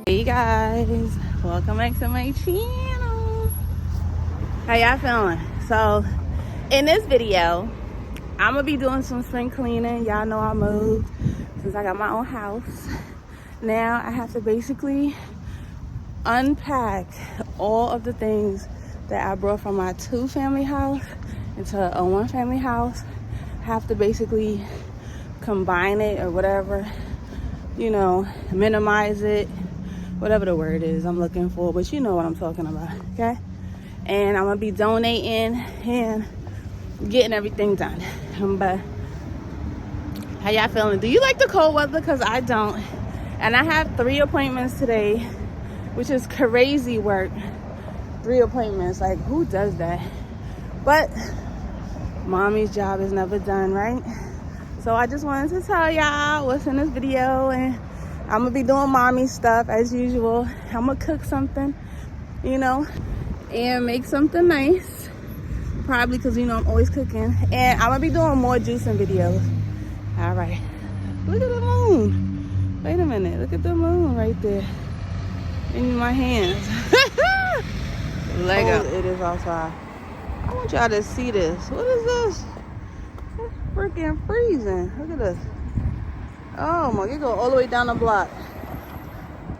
Hey guys, welcome back to my channel. How y'all feeling? So in this video I'm gonna be doing some spring cleaning. Y'all know I moved since I got my own house. Now I have to basically unpack all of the things that I brought from my 2-family house into a 1-family house. I have to basically combine it or whatever, you know, minimize it, whatever the word is I'm looking for, but you know what I'm talking about, okay? And I'm gonna be donating and getting everything done. But how y'all feeling? Do you like the cold weather? Because I don't. And I have 3 appointments today, which is crazy work. 3 appointments, like who does that? But mommy's job is never done, right? So I just wanted to tell y'all what's in this video, and I'm gonna be doing mommy stuff as usual. I'm gonna cook something, you know, and make something nice, probably because you know I'm always cooking. And I'm gonna be doing more juicing videos. All right, look at the moon. Wait a minute, look at the moon right there in my hands. Lego. Oh, it is outside. I want y'all to see this. What is this? It's freaking freezing. Look at this. Oh my, you go all the way down the block.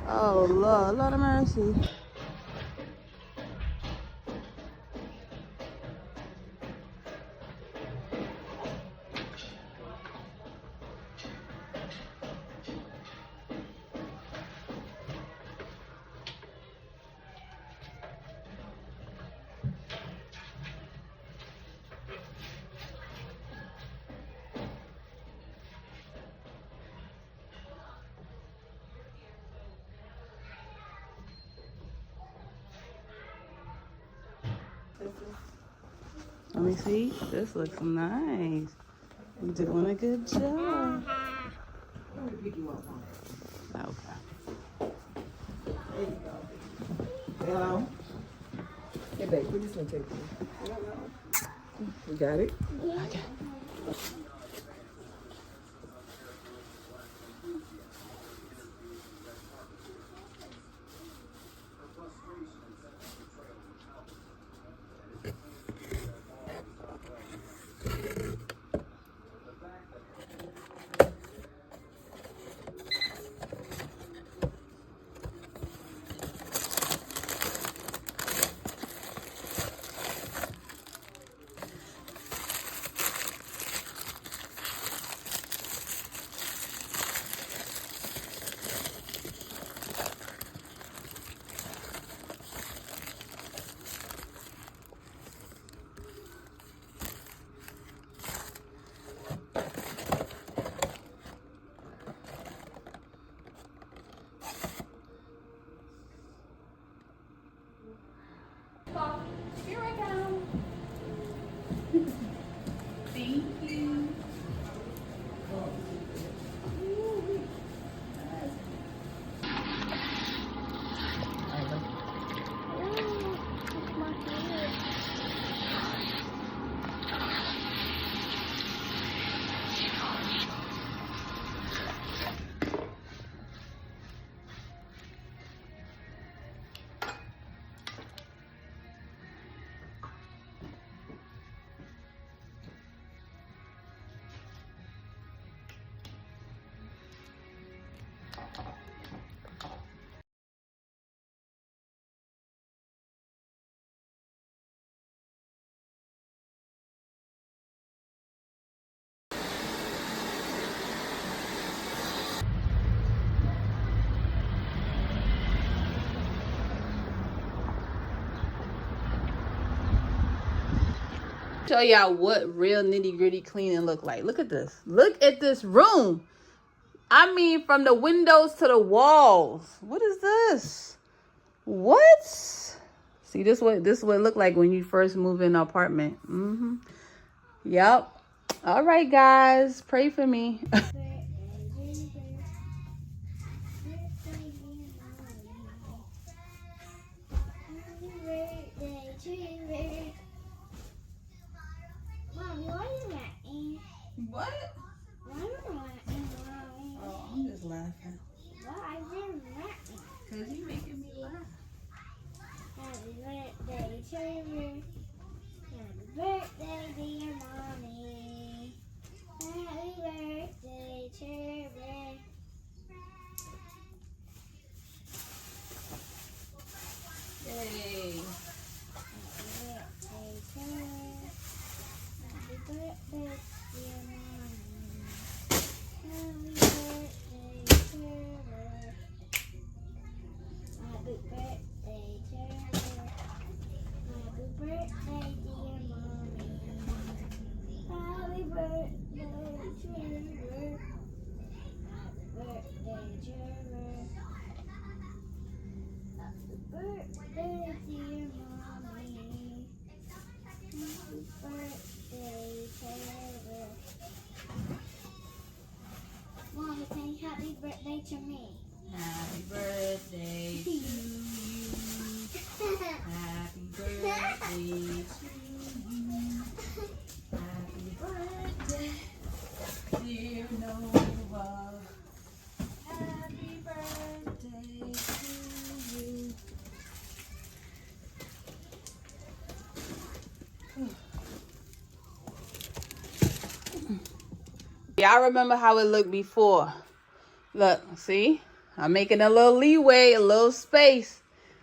Oh Lord, Lord of mercy. Let me see. This looks nice. You're doing a good job. Let me pick you up on it. Okay. There you go. Hello? Hey, babe, what this one take you? You got it? Okay. Here I come. Thank you. Show y'all what real nitty-gritty cleaning look like. Look at this. Look at this room. I mean, from the windows to the walls. What is this? What? See, this what it look like when you first move in an apartment. Yep. All right, guys, pray for me. What? Oh, I'm just laughing? Why is it laughing? Because you making me laugh. Happy birthday to you. Happy birthday, dear mommy. Happy birthday to you. Yay. Happy birthday to you. Happy birthday, dear mommy. Happy birthday to you. Happy birthday to you. Happy birthday, dear mommy. Happy birthday to you. Happy birthday to you. Happy birthday, dear mommy. Happy birthday to you. Mommy, say happy birthday to me. Happy birthday to you. Happy birthday to you. Happy birthday, dear Nova. Happy birthday to you. Y'all remember how it looked before? Look, see? I'm making a little leeway, a little space.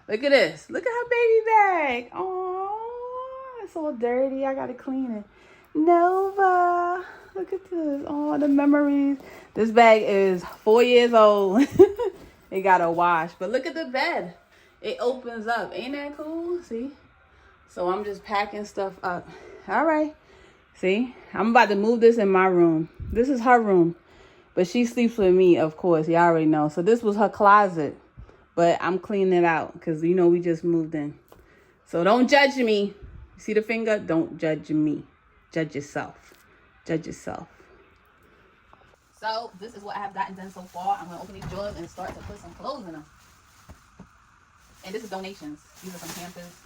Look at this. Look at her baby bag. Oh, it's all dirty. I gotta clean it. Nova, look at this. Oh, the memories. This bag is 4 years old. It got a wash. But look at the bed. It opens up. Ain't that cool? See? So I'm just packing stuff up. All right. See? I'm about to move this in my room. This is her room. But she sleeps with me, of course. Y'all already know. So this was her closet. But I'm cleaning it out because, you know, we just moved in. So don't judge me. See the finger? Don't judge me. Judge yourself. Judge yourself. So this is what I have gotten done so far. I'm going to open these drawers and start to put some clothes in them. And this is donations. These are some Pampers,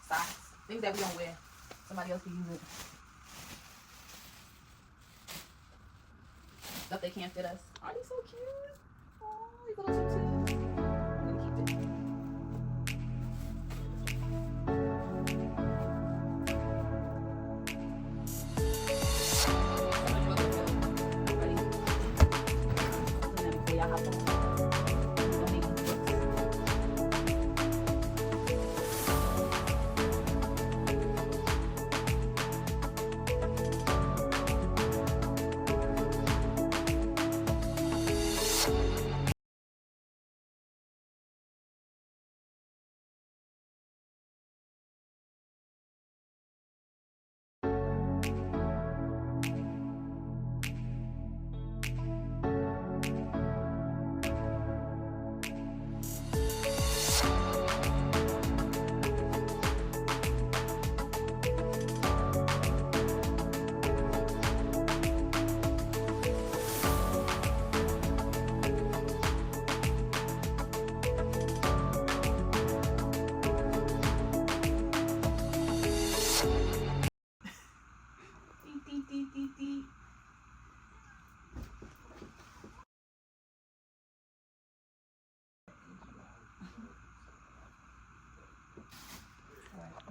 socks, things that we don't wear. Somebody else can use it. Stuff they can't fit us. Are they so cute? Oh, these little tutus. I'm gonna keep it. Ready? And then before y'all hop on, donate these books.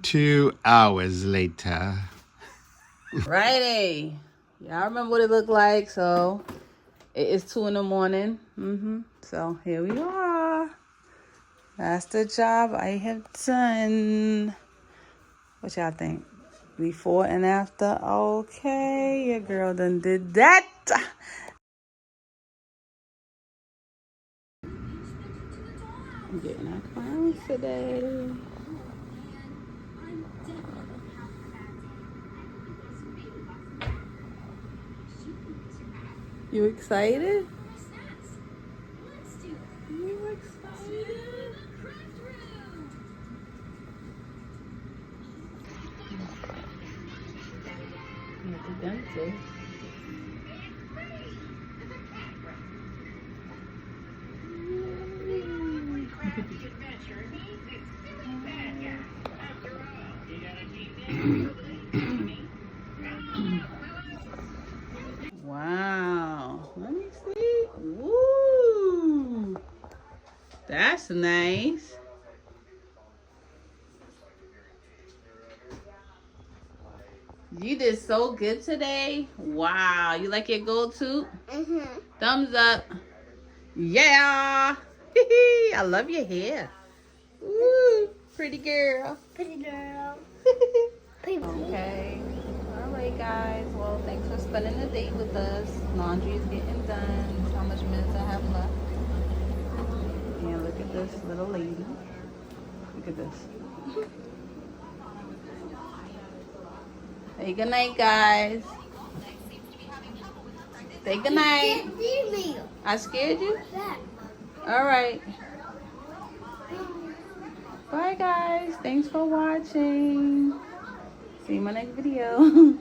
Two hours later. Righty. Y'all remember what it looked like, so it is 2 in the morning. So here we are. That's the job I have done. What y'all think? Before and after? Okay, your girl done did that. I'm getting our crowns today. You excited? You excited? I'm at the dentist. Wow. Let me see. Woo. That's nice. You did so good today. Wow. You like your gold tooth? Mm-hmm. Thumbs up. Yeah. I love your hair. Woo. Pretty girl. Pretty girl. Pretty. Okay. All right, guys. Well, thanks for spending the day with us. Laundry is getting done. That's how much minutes I have left. And look at this little lady. Look at this. Say goodnight, guys. Say goodnight. Can't see me. I scared you? That. All right. Bye, guys. Thanks for watching. See you in my next video.